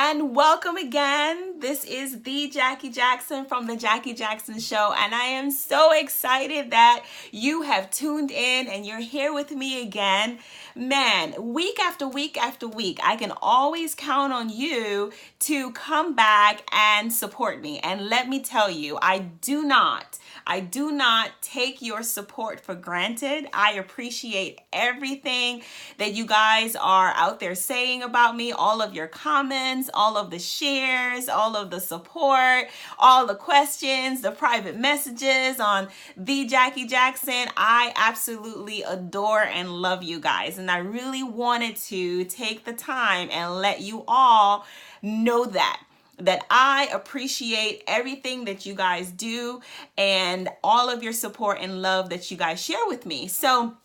and welcome again. This is the Jackie Jackson from the Jackie Jackson Show, and I am so excited that you have tuned in and you're here with me again. Man, week after week after week, I can always count on you to come back and support me. And let me tell you, I do not take your support for granted. I appreciate everything that you guys are out there saying about me, all of your comments, all of the shares, all of the support, all the questions, the private messages on the Jackie Jackson. I absolutely adore and love you guys. And I really wanted to take the time and let you all know that I appreciate everything that you guys do and all of your support and love that you guys share with me. So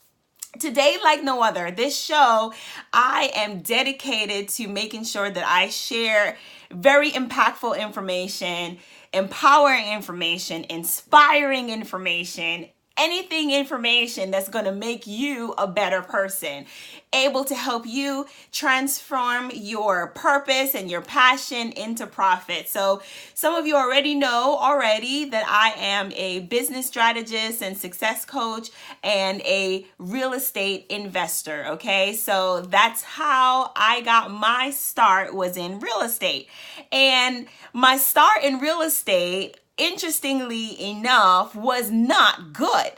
today, like no other, this show, I am dedicated to making sure that I share very impactful information, empowering information, inspiring information, anything information that's going to make you a better person, able to help you transform your purpose and your passion into profit. So some of you already know that I am a business strategist and success coach and a real estate investor. Okay, so that's how I got my start, was in real estate. And my start in real estate, interestingly enough, was not good.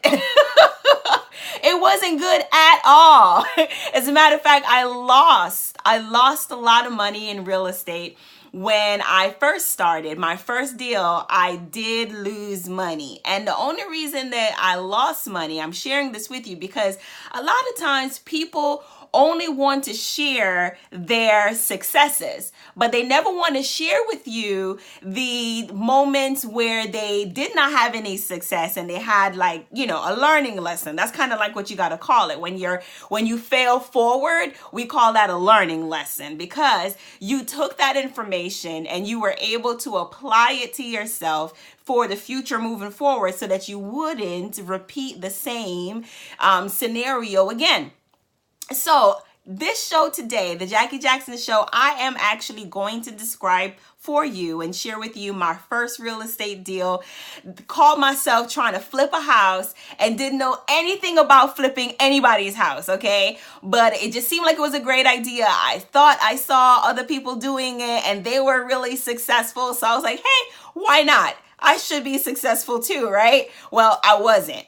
It wasn't good at all. As a matter of fact, I lost a lot of money in real estate. When I first started my first deal, I did lose money. And the only reason that I lost money, I'm sharing this with you because a lot of times people only want to share their successes, but they never want to share with you the moments where they did not have any success and they had, like, a learning lesson. That's kind of like what you got to call it. When you fail forward, we call that a learning lesson, because you took that information and you were able to apply it to yourself for the future moving forward so that you wouldn't repeat the same scenario again. So this show today, the Jackie Jackson Show, I am actually going to describe for you and share with you my first real estate deal. Called myself trying to flip a house and didn't know anything about flipping anybody's house, okay? But it just seemed like it was a great idea. I thought I saw other people doing it and they were really successful. So I was like, hey, why not? I should be successful too, right? Well, I wasn't.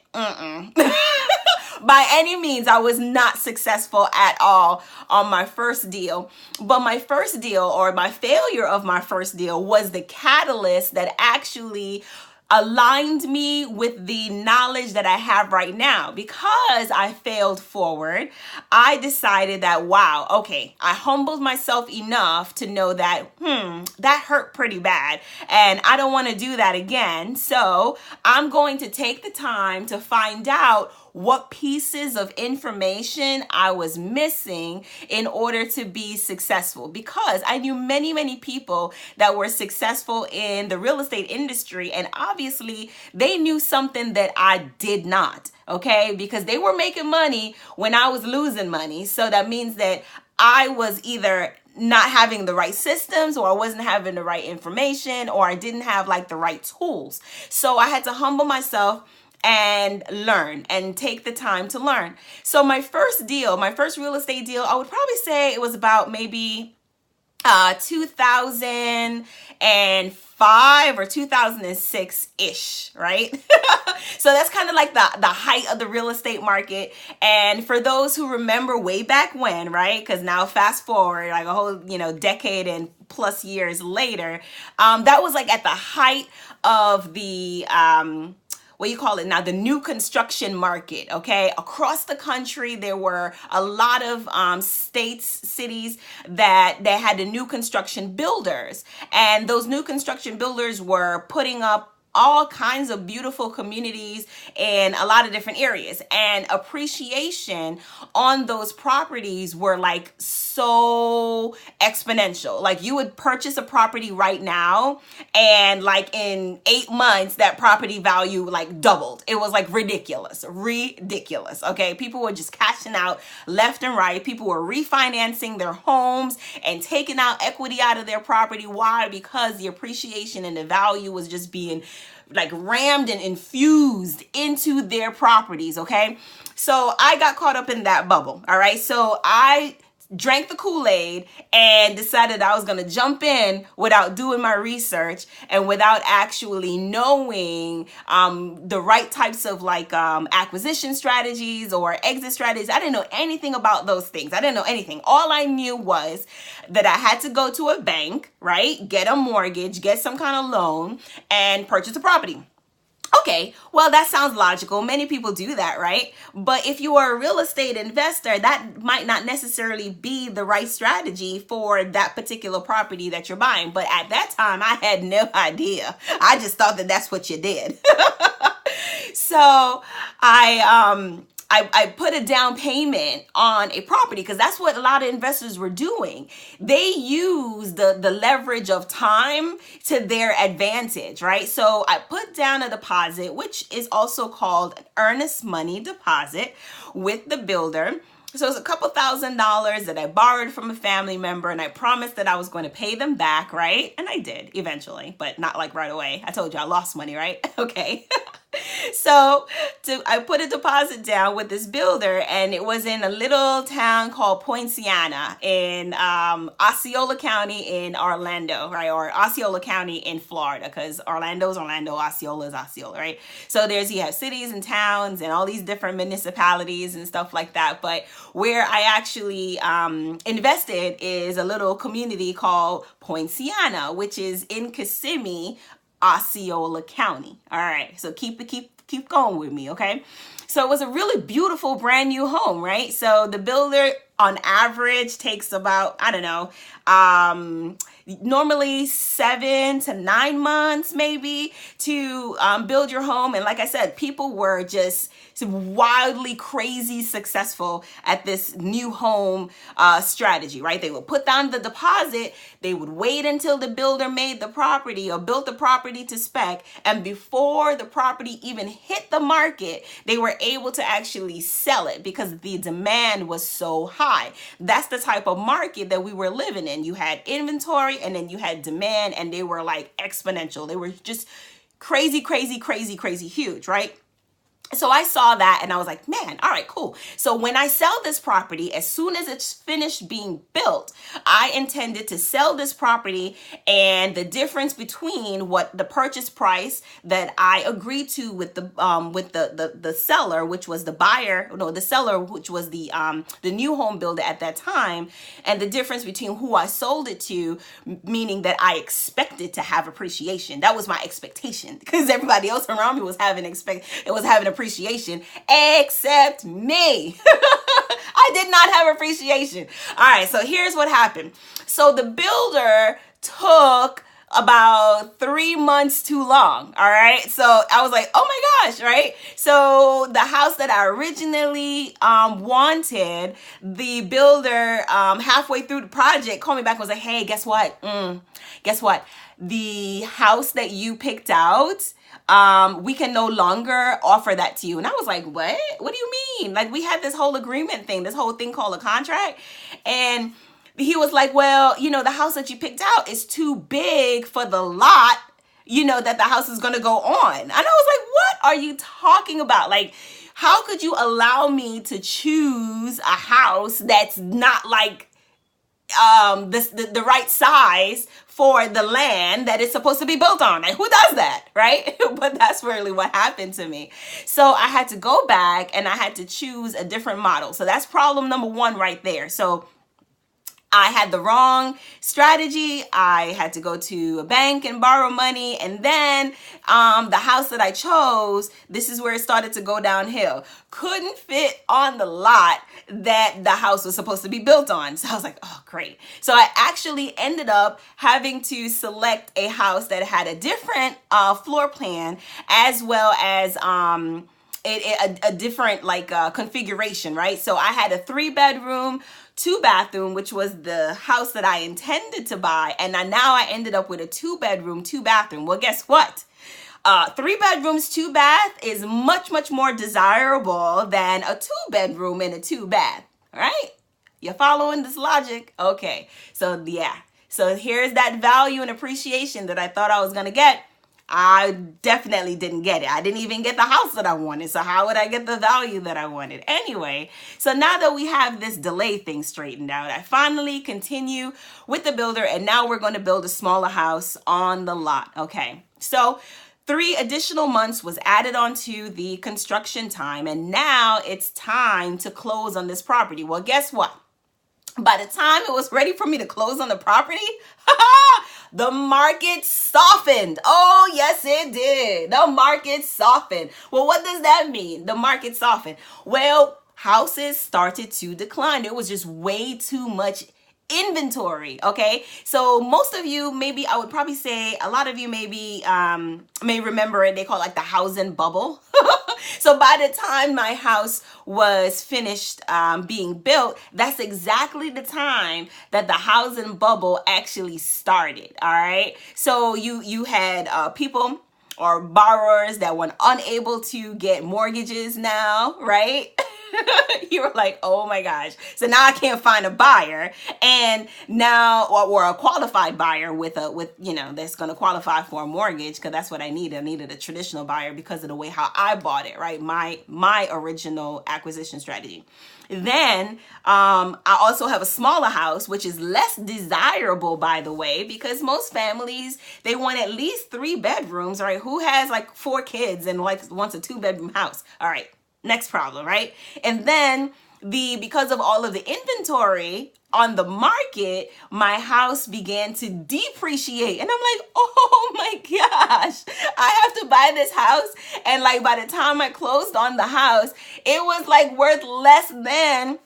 By any means, I was not successful at all on my first deal. But my first deal, or my failure of my first deal, was the catalyst that actually aligned me with the knowledge that I have right now. Because I failed forward, I decided that, wow, okay, I humbled myself enough to know that, that hurt pretty bad and I don't want to do that again. So I'm going to take the time to find out what pieces of information I was missing in order to be successful, because I knew many, many people that were successful in the real estate industry, and obviously they knew something that I did not, okay? Because they were making money when I was losing money. So that means that I was either not having the right systems, or I wasn't having the right information, or I didn't have like the right tools. So I had to humble myself and learn and take the time to learn. So my first real estate deal, I would probably say it was about maybe 2005 or 2006-ish, right? So that's kind of like the height of the real estate market. And for those who remember way back when, right? Because now fast forward like a whole, decade and plus years later, that was like at the height of the the new construction market, okay? Across the country, there were a lot of states, cities that had the new construction builders. And those new construction builders were putting up all kinds of beautiful communities in a lot of different areas. And appreciation on those properties were like so exponential. Like you would purchase a property right now, and like in 8 months, that property value like doubled. It was like ridiculous. Okay. People were just cashing out left and right. People were refinancing their homes and taking out equity out of their property. Why? Because the appreciation and the value was just being like rammed and infused into their properties. Okay. So I got caught up in that bubble. All right. So I drank the Kool-Aid and decided I was going to jump in without doing my research and without actually knowing the right types of like acquisition strategies or exit strategies. I didn't know anything about those things. I didn't know anything. All I knew was that I had to go to a bank, right? Get a mortgage, get some kind of loan, and purchase a property. Okay, well, that sounds logical. Many people do that, right? But if you are a real estate investor, that might not necessarily be the right strategy for that particular property that you're buying. But at that time, I had no idea. I just thought that that's what you did. So I put a down payment on a property because that's what a lot of investors were doing. They use the leverage of time to their advantage, right? So I put down a deposit, which is also called an earnest money deposit, with the builder. So it's a couple $1,000s that I borrowed from a family member, and I promised that I was going to pay them back, right? And I did eventually, but not like right away. I told you I lost money, right? Okay. So I put a deposit down with this builder, and it was in a little town called Poinciana in Osceola County in Orlando, right? Or Osceola County in Florida, because Orlando is Orlando, Osceola is Osceola, right? So you have cities and towns and all these different municipalities and stuff like that. But where I actually invested is a little community called Poinciana, which is in Kissimmee, Osceola County. All right. So keep going with me. Okay. So it was a really beautiful brand new home, right? So the builder on average takes about, I don't know, normally 7 to 9 months maybe to build your home. And like I said, people were just wildly crazy successful at this new home strategy, right? They would put down the deposit, they would wait until the builder made the property or built the property to spec, and before the property even hit the market, they were able to actually sell it because the demand was so high. That's the type of market that we were living in. You had inventory and then you had demand, and they were like exponential. They were just crazy huge, right? So I saw that and I was like, man, all right, cool. So when I sell this property, as soon as it's finished being built, I intended to sell this property, and the difference between what the purchase price that I agreed to with the seller, which was the buyer, no, the seller, which was the new home builder at that time, and the difference between who I sold it to, meaning that I expected to have appreciation. That was my expectation because everybody else around me was having appreciation except me. I did not have appreciation. All right, so here's what happened. So the builder took about 3 months too long. All right. So I was like, oh my gosh. Right. So the house that I originally wanted, the builder halfway through the project called me back and was like, hey, guess what? Guess what? The house that you picked out, we can no longer offer that to you. And I was like, what? What do you mean? Like, we had this whole agreement thing, this whole thing called a contract. And he was like, well, the house that you picked out is too big for the lot, that the house is going to go on. And I was like, what are you talking about? Like, how could you allow me to choose a house that's not like the right size for the land that it's supposed to be built on? Like, who does that, right? But that's really what happened to me. So I had to go back and I had to choose a different model. So that's problem number one right there. So I had the wrong strategy. I had to go to a bank and borrow money. And then the house that I chose, this is where it started to go downhill. Couldn't fit on the lot that the house was supposed to be built on. So I was like, oh, great. So I actually ended up having to select a house that had a different floor plan, as well as a different configuration, right? So I had a 3-bedroom, 2-bathroom, which was the house that I intended to buy. And now I ended up with a 2-bedroom, 2-bathroom. Well, guess what? 3 bedrooms, 2 bath is much, much more desirable than a 2-bedroom and a 2-bath, right? You following this logic? Okay. So yeah. So here's that value and appreciation that I thought I was going to get. I definitely didn't get it. I didn't even get the house that I wanted. So how would I get the value that I wanted? Anyway, so now that we have this delay thing straightened out, I finally continue with the builder, and now we're going to build a smaller house on the lot. Okay. So 3 additional months was added onto the construction time, and now it's time to close on this property. Well, guess what? By the time it was ready for me to close on the property, the market softened. Oh, yes, it did. The market softened. Well, what does that mean? The market softened. Well, houses started to decline. There was just way too much inventory. Okay. So most of you, maybe I would probably say a lot of you maybe may remember it. They call it like the housing bubble. So by the time my house was finished being built, that's exactly the time that the housing bubble actually started. All right. So you had people or borrowers that were unable to get mortgages now, right? You were like, oh my gosh. So now I can't find a buyer, and now, or a qualified buyer with that's going to qualify for a mortgage, because that's what I needed. I needed a traditional buyer because of the way how I bought it, right? My original acquisition strategy. Then I also have a smaller house, which is less desirable, by the way, because most families, they want at least 3 bedrooms, right? Who has like 4 kids and wants a 2-bedroom house? All right. Next problem, right? And then because of all of the inventory on the market, my house began to depreciate. And I'm like, oh my gosh, I have to buy this house. And like by the time I closed on the house, it was like worth less than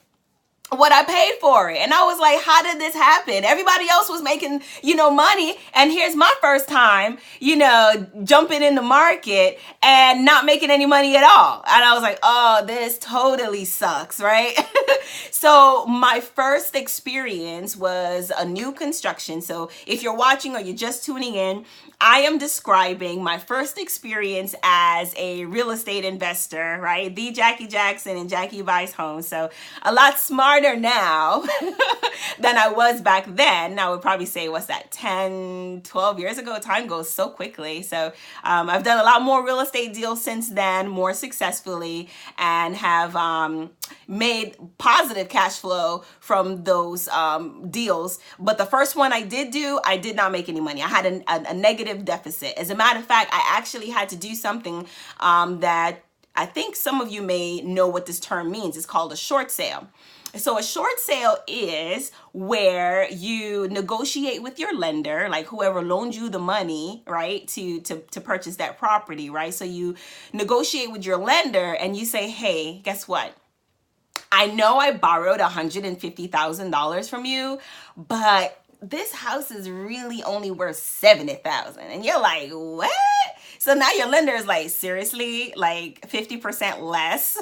what I paid for it. And I was like, how did this happen? Everybody else was making, money. And here's my first time, jumping in the market and not making any money at all. And I was like, oh, this totally sucks, right? So my first experience was a new construction. So if you're watching or you're just tuning in, I am describing my first experience as a real estate investor, right? The Jackie Jackson and Jackie buys homes. So a lot smarter now than I was back then. I would probably say, what's that, 10, 12 years ago? Time goes so quickly. So I've done a lot more real estate deals since then, more successfully, and have made positive cash flow from those deals. But the first one I did not make any money. I had a negative deficit. As a matter of fact, I actually had to do something that I think some of you may know what this term means. It's called a short sale. So a short sale is where you negotiate with your lender, like whoever loaned you the money, right, to purchase that property, right? So you negotiate with your lender and you say, hey, guess what? I know I borrowed $150,000 from you, but this house is really only worth $70,000. And you're like, what? So now your lender is like, seriously, like 50% less?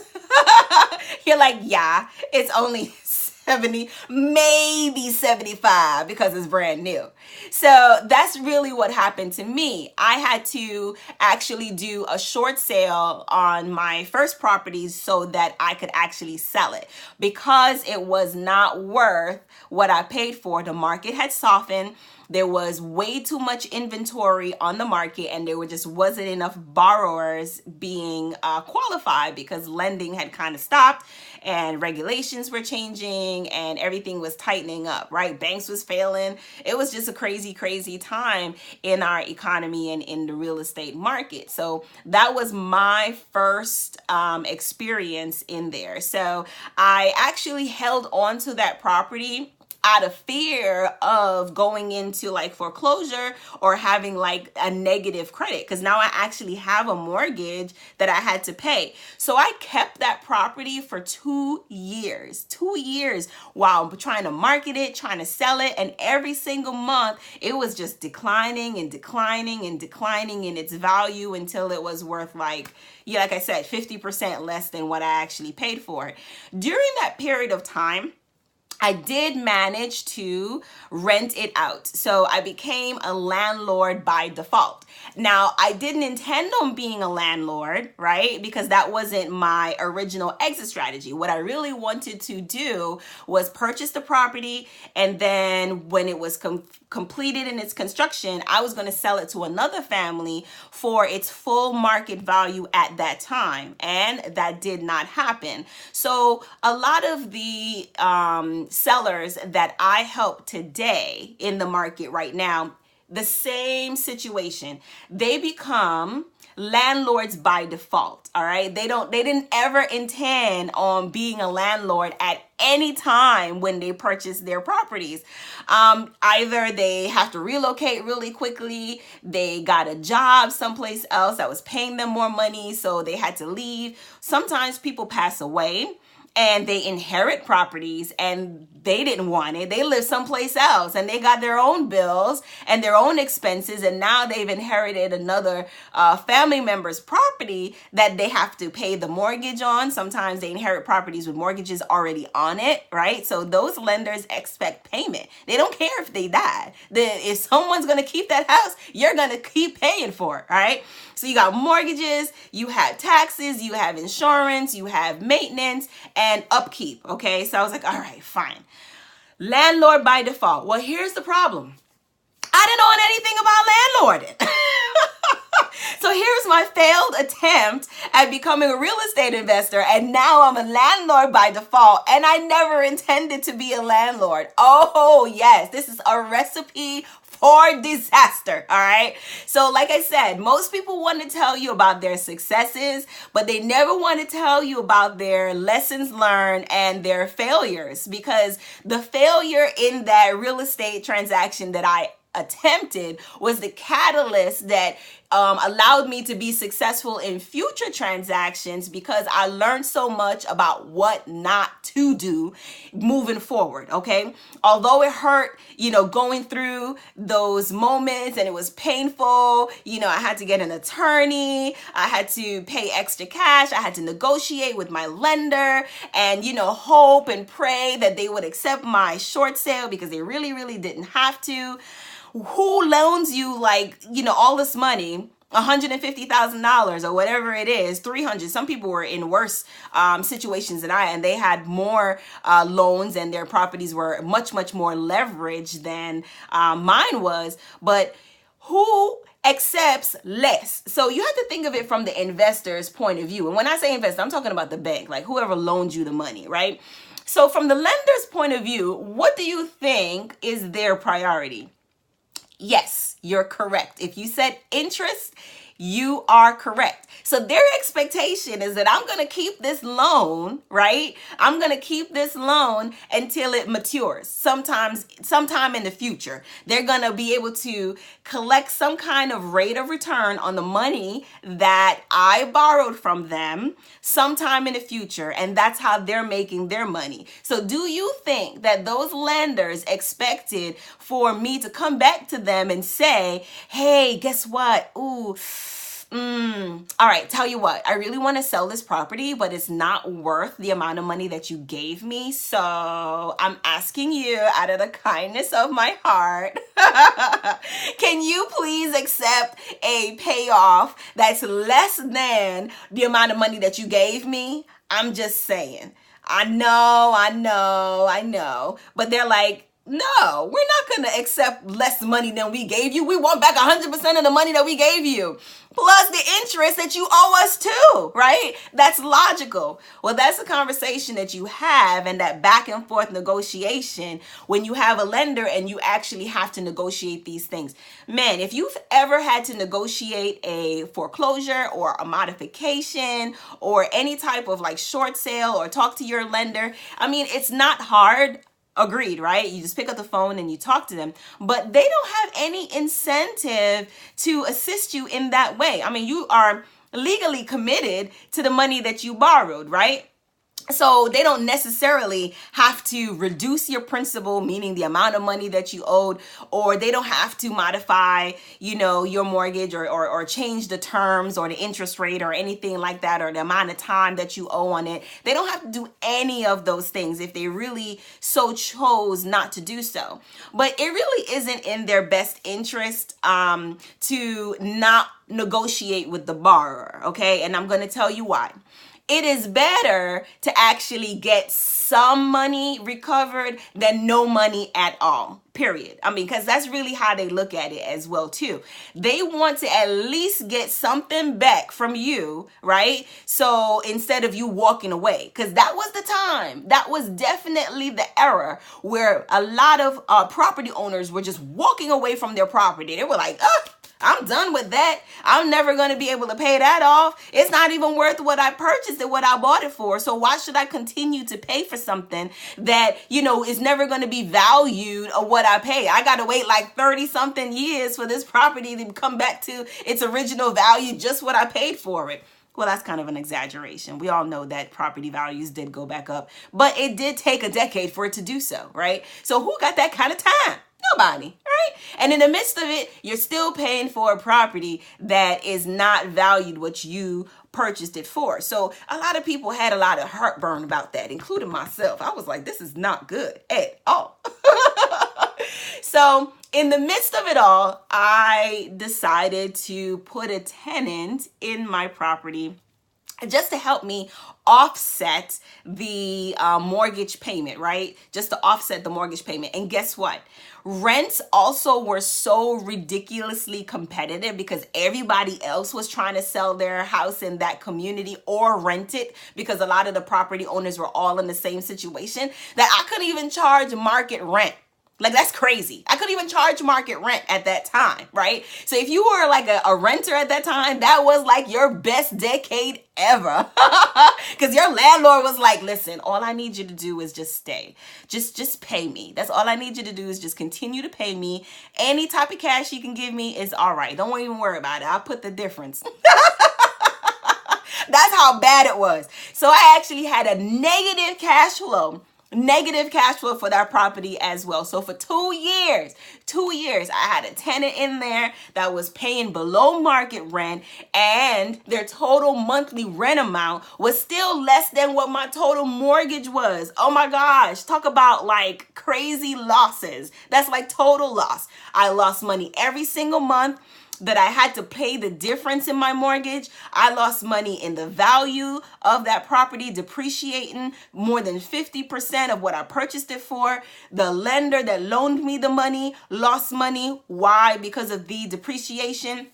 You're like, yeah, it's only 70, maybe 75 because it's brand new. So that's really what happened to me. I had to actually do a short sale on my first properties so that I could actually sell it, because it was not worth what I paid for. The market had softened. There was way too much inventory on the market, and there just wasn't enough borrowers being qualified because lending had kind of stopped and regulations were changing and everything was tightening up, right? Banks was failing. It was just a crazy, crazy time in our economy and in the real estate market. So that was my first experience in there. So I actually held on to that property out of fear of going into like foreclosure or having like a negative credit, because now I actually have a mortgage that I had to pay. So I kept that property for 2 years, 2 years, while trying to market it, trying to sell it. And every single month it was just declining and declining and declining in its value until it was worth like, yeah, like I said, 50% less than what I actually paid for it. During that period of time, I did manage to rent it out. So I became a landlord by default. Now, I didn't intend on being a landlord, right? Because that wasn't my original exit strategy. What I really wanted to do was purchase the property, and then when it was completed in its construction, I was going to sell it to another family for its full market value at that time. And that did not happen. So a lot of the sellers that I help today in the market right now, the same situation. They become landlords by default. All right. They didn't ever intend on being a landlord at any time when they purchase their properties. Either they have to relocate really quickly, they got a job someplace else that was paying them more money, so they had to leave. Sometimes people pass away and they inherit properties and they didn't want it. They live someplace else and they got their own bills and their own expenses. And now they've inherited another family member's property that they have to pay the mortgage on. Sometimes they inherit properties with mortgages already on it, right? So those lenders expect payment. They don't care if they die. If someone's going to keep that house, you're going to keep paying for it, right? So you got mortgages, you have taxes, you have insurance, you have maintenance and upkeep. Okay. So I was like, all right, fine. Landlord by default. Well, here's the problem. I didn't know anything about landlording. So here's my failed attempt at becoming a real estate investor. And now I'm a landlord by default. And I never intended to be a landlord. Oh, yes. This is a recipe for disaster. All right. So like I said, most people want to tell you about their successes, but they never want to tell you about their lessons learned and their failures, because the failure in that real estate transaction that I attempted was the catalyst that allowed me to be successful in future transactions, because I learned so much about what not to do moving forward. Okay. Although it hurt, going through those moments and it was painful, I had to get an attorney. I had to pay extra cash. I had to negotiate with my lender and, hope and pray that they would accept my short sale, because they really, really didn't have to. Who loans you all this money, $150,000 or whatever it is, 300. Some people were in worse situations than and they had more loans and their properties were much, much more leveraged than mine was. But who accepts less? So you have to think of it from the investor's point of view. And when I say investor, I'm talking about the bank, like whoever loaned you the money, right? So from the lender's point of view, what do you think is their priority? Yes, you're correct. If you said interest, you are correct. So their expectation is that I'm going to keep this loan, right? I'm going to keep this loan until it matures. Sometime in the future, they're going to be able to collect some kind of rate of return on the money that I borrowed from them sometime in the future. And that's how they're making their money. So do you think that those lenders expected for me to come back to them and say, hey, guess what? All right, tell you what, I really want to sell this property, but it's not worth the amount of money that you gave me. So I'm asking you out of the kindness of my heart, can you please accept a payoff that's less than the amount of money that you gave me? I'm just saying. I know. But they're like, no, we're not going to accept less money than we gave you. We want back 100% of the money that we gave you, plus the interest that you owe us too, right? That's logical. Well, that's a conversation that you have, and that back and forth negotiation when you have a lender and you actually have to negotiate these things. Man, if you've ever had to negotiate a foreclosure or a modification or any type of short sale or talk to your lender, I mean, it's not hard. Agreed, right? You just pick up the phone and you talk to them, but they don't have any incentive to assist you in that way. I mean, you are legally committed to the money that you borrowed, right? So they don't necessarily have to reduce your principal, meaning the amount of money that you owed, or they don't have to modify, your mortgage or change the terms or the interest rate or anything like that, or the amount of time that you owe on it. They don't have to do any of those things if they really so chose not to do so. But it really isn't in their best interest to not negotiate with the borrower, okay? And I'm going to tell you why. It is better to actually get some money recovered than no money at all, period. I mean, because that's really how they look at it as well, too. They want to at least get something back from you, right? So instead of you walking away, because that was the time, that was definitely the era where a lot of property owners were just walking away from their property. They were like, I'm done with that. I'm never going to be able to pay that off. It's not even worth what I purchased and what I bought it for. So why should I continue to pay for something that, is never going to be valued or what I pay? I got to wait like 30 something years for this property to come back to its original value, just what I paid for it. Well, that's kind of an exaggeration. We all know that property values did go back up, but it did take a decade for it to do so, right? So who got that kind of time? Nobody, right? And in the midst of it, you're still paying for a property that is not valued what you purchased it for. So a lot of people had a lot of heartburn about that, including myself. I was like, this is not good at all. So in the midst of it all, I decided to put a tenant in my property just to help me offset the mortgage payment, right? Just to offset the mortgage payment. And guess what? Rents also were so ridiculously competitive because everybody else was trying to sell their house in that community or rent it, because a lot of the property owners were all in the same situation, that I couldn't even charge market rent. Like, that's crazy. I couldn't even charge market rent at that time, right? So if you were like a renter at that time, that was like your best decade ever. Because your landlord was like, listen, all I need you to do is just stay. Just pay me. That's all I need you to do, is just continue to pay me. Any type of cash you can give me is all right. Don't even worry about it. I'll put the difference. That's how bad it was. So I actually had a negative cash flow for that property as well. So for 2 years, I had a tenant in there that was paying below market rent, and their total monthly rent amount was still less than what my total mortgage was. Oh my gosh, talk about like crazy losses. That's like total loss. I lost money every single month that I had to pay the difference in my mortgage. I lost money in the value of that property depreciating more than 50% of what I purchased it for. The lender that loaned me the money lost money. Why? Because of the depreciation.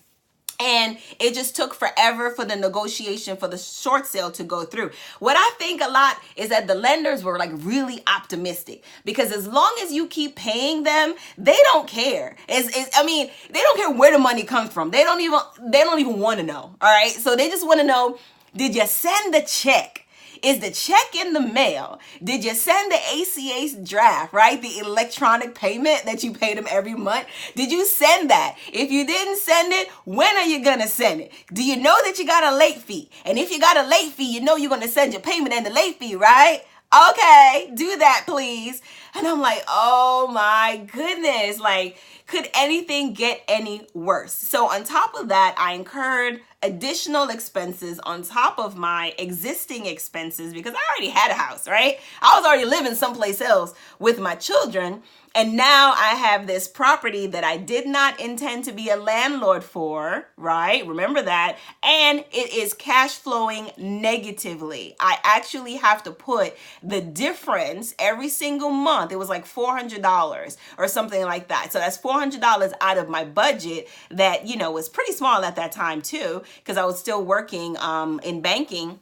And it just took forever for the negotiation for the short sale to go through. What I think a lot is that the lenders were like really optimistic, because as long as you keep paying them, they don't care. I mean, they don't care where the money comes from. They don't even want to know. All right. So they just want to know, did you send the check? Is the check in the mail? Did you send the ACH draft, right? The electronic payment that you pay them every month. Did you send that? If you didn't send it, when are you going to send it? Do you know that you got a late fee? And if you got a late fee, you know you're going to send your payment and the late fee, right? Okay, do that, please. And I'm like, oh my goodness, like, could anything get any worse? So on top of that, I incurred additional expenses on top of my existing expenses, because I already had a house, right? I was already living someplace else with my children. And now I have this property that I did not intend to be a landlord for, right? Remember that. And it is cash flowing negatively. I actually have to put the difference every single month. It was like $400 or something like that. So that's $400 out of my budget that, was pretty small at that time too, because I was still working in banking.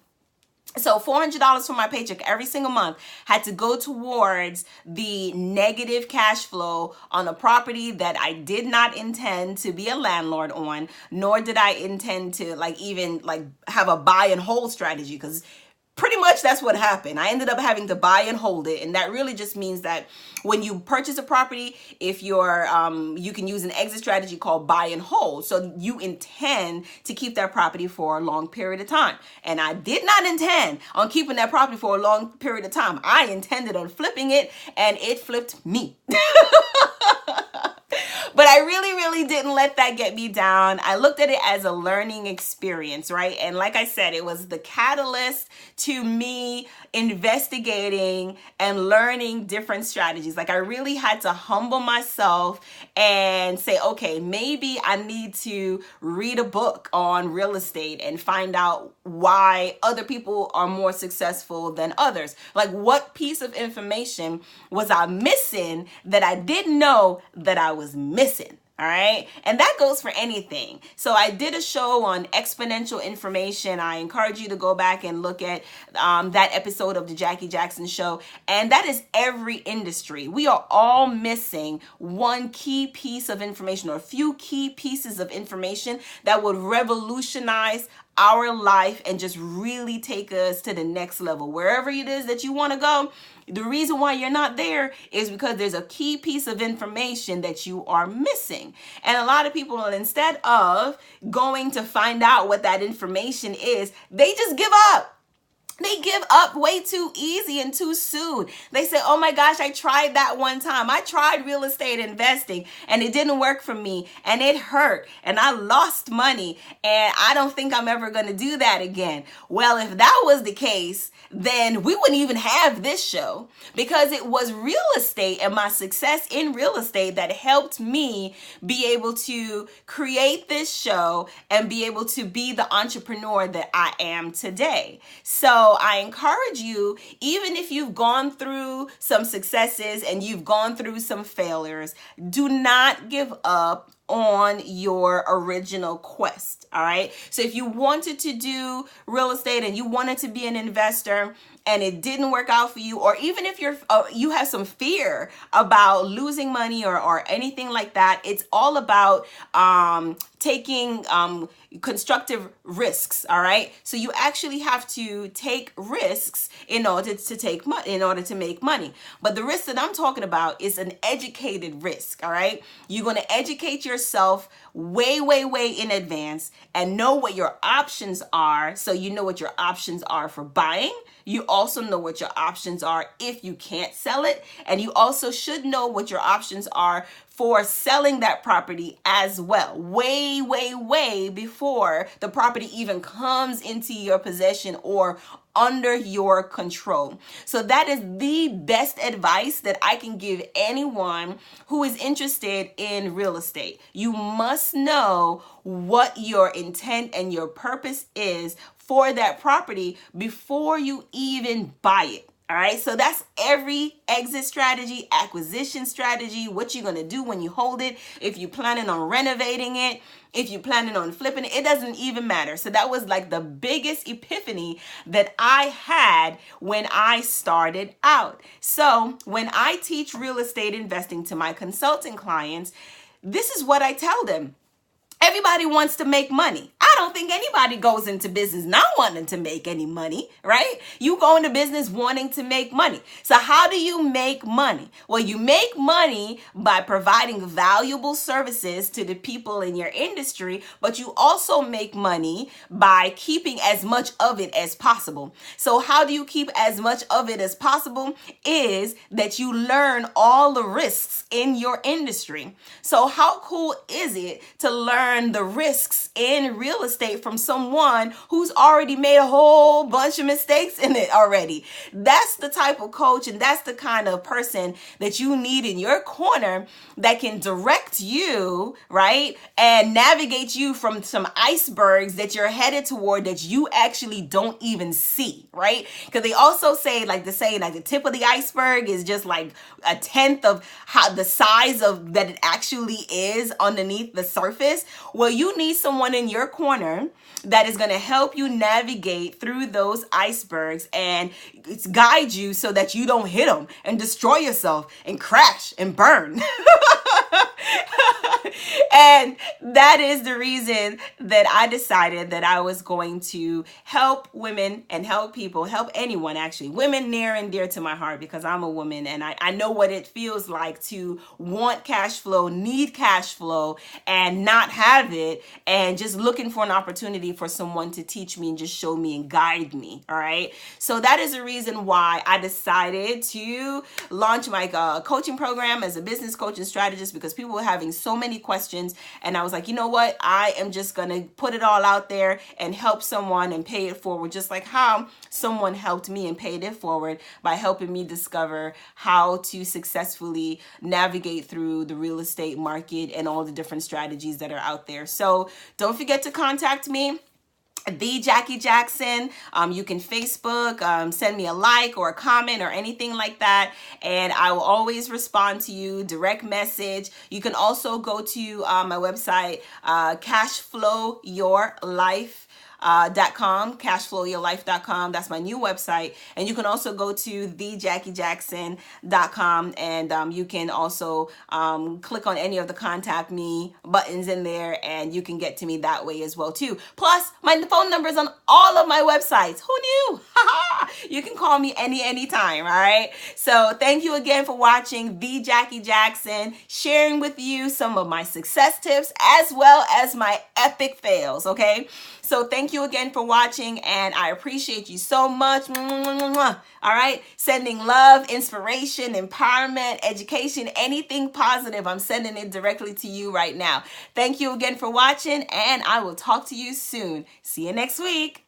So $400 from my paycheck every single month had to go towards the negative cash flow on a property that I did not intend to be a landlord on, nor did I intend to even have a buy and hold strategy, because pretty much that's what happened. I ended up having to buy and hold it. And that really just means that when you purchase a property, if you're, you can use an exit strategy called buy and hold. So you intend to keep that property for a long period of time. And I did not intend on keeping that property for a long period of time. I intended on flipping it, and it flipped me. But I really didn't let that get me down. I looked at it as a learning experience, right? And like I said, it was the catalyst to me investigating and learning different strategies. Like I really had to humble myself and say, okay, maybe I need to read a book on real estate and find out why other people are more successful than others. Like what piece of information was I missing that I didn't know that I was missing? All right. And that goes for anything. So I did a show on exponential information. I encourage you to go back and look at that episode of the Jackie Jackson Show. And that is every industry. We are all missing one key piece of information or a few key pieces of information that would revolutionize our life and just really take us to the next level. Wherever it is that you want to go, the reason why you're not there is because there's a key piece of information that you are missing. And a lot of people, instead of going to find out what that information is, they just give up. They give up way too easy and too soon. They say, oh my gosh, I tried that one time. I tried real estate investing and it didn't work for me and it hurt and I lost money and I don't think I'm ever going to do that again. Well, if that was the case, then we wouldn't even have this show, because it was real estate and my success in real estate that helped me be able to create this show and be able to be the entrepreneur that I am today. So I encourage you, even if you've gone through some successes and you've gone through some failures, do not give up on your original quest. All right. So if you wanted to do real estate and you wanted to be an investor and it didn't work out for you, or even if you have some fear about losing money or anything like that, it's all about taking constructive risks. All right. So you actually have to take risks in order to make money. But the risk that I'm talking about is an educated risk. All right. You're going to educate yourself way in advance and know what your options are. So you know what your options are for buying. You also know what your options are if you can't sell it. And you also should know what your options are for selling that property as well, way before the property even comes into your possession or under your control. So that is the best advice that I can give anyone who is interested in real estate. You must know what your intent and your purpose is for that property before you even buy it. All right. So that's every exit strategy, acquisition strategy, what you're going to do when you hold it. If you're planning on renovating it, if you're planning on flipping it, it doesn't even matter. So that was like the biggest epiphany that I had when I started out. So when I teach real estate investing to my consulting clients, this is what I tell them. Everybody wants to make money. I don't think anybody goes into business not wanting to make any money, right? You go into business wanting to make money. So how do you make money? Well, you make money by providing valuable services to the people in your industry, but you also make money by keeping as much of it as possible. So how do you keep as much of it as possible? Is that you learn all the risks in your industry. So how cool is it to learn the risks in real estate from someone who's already made a whole bunch of mistakes in it already? That's the type of coach and that's the kind of person that you need in your corner that can direct you, right? And navigate you from some icebergs that you're headed toward that you actually don't even see, right? Because they also say, like the saying, like the tip of the iceberg is just like a tenth of how the size of that it actually is underneath the surface. Well, you need someone in your corner that is going to help you navigate through those icebergs and guide you so that you don't hit them and destroy yourself and crash and burn. And that is the reason that I decided that I was going to help women and help people, help anyone actually, women near and dear to my heart, because I'm a woman and I know what it feels like to want cash flow, need cash flow, and not have it, and just looking for an opportunity for someone to teach me and just show me and guide me. All right. So that is the reason why I decided to launch my coaching program as a business coach and strategist, because people were having so many questions. And I was like, you know what? I am just going to put it all out there and help someone and pay it forward, just like how someone helped me and paid it forward by helping me discover how to successfully navigate through the real estate market and all the different strategies that are out there. So don't forget to contact me, the Jackie Jackson. You can Facebook, send me a like or a comment or anything like that, and I will always respond to you, direct message. You can also go to my website, cashflowyourlife.com, cashflowyourlife.com. That's my new website. And you can also go to thejackyjackson.com, and you can also click on any of the contact me buttons in there, and you can get to me that way as well too. Plus, my phone number is on all of my websites. Who knew? You can call me anytime. All right. So thank you again for watching The Jackie Jackson, sharing with you some of my success tips as well as my epic fails. Okay. So thank you again for watching, and I appreciate you so much. All right. Sending love, inspiration, empowerment, education, anything positive. I'm sending it directly to you right now. Thank you again for watching, and I will talk to you soon. See you next week.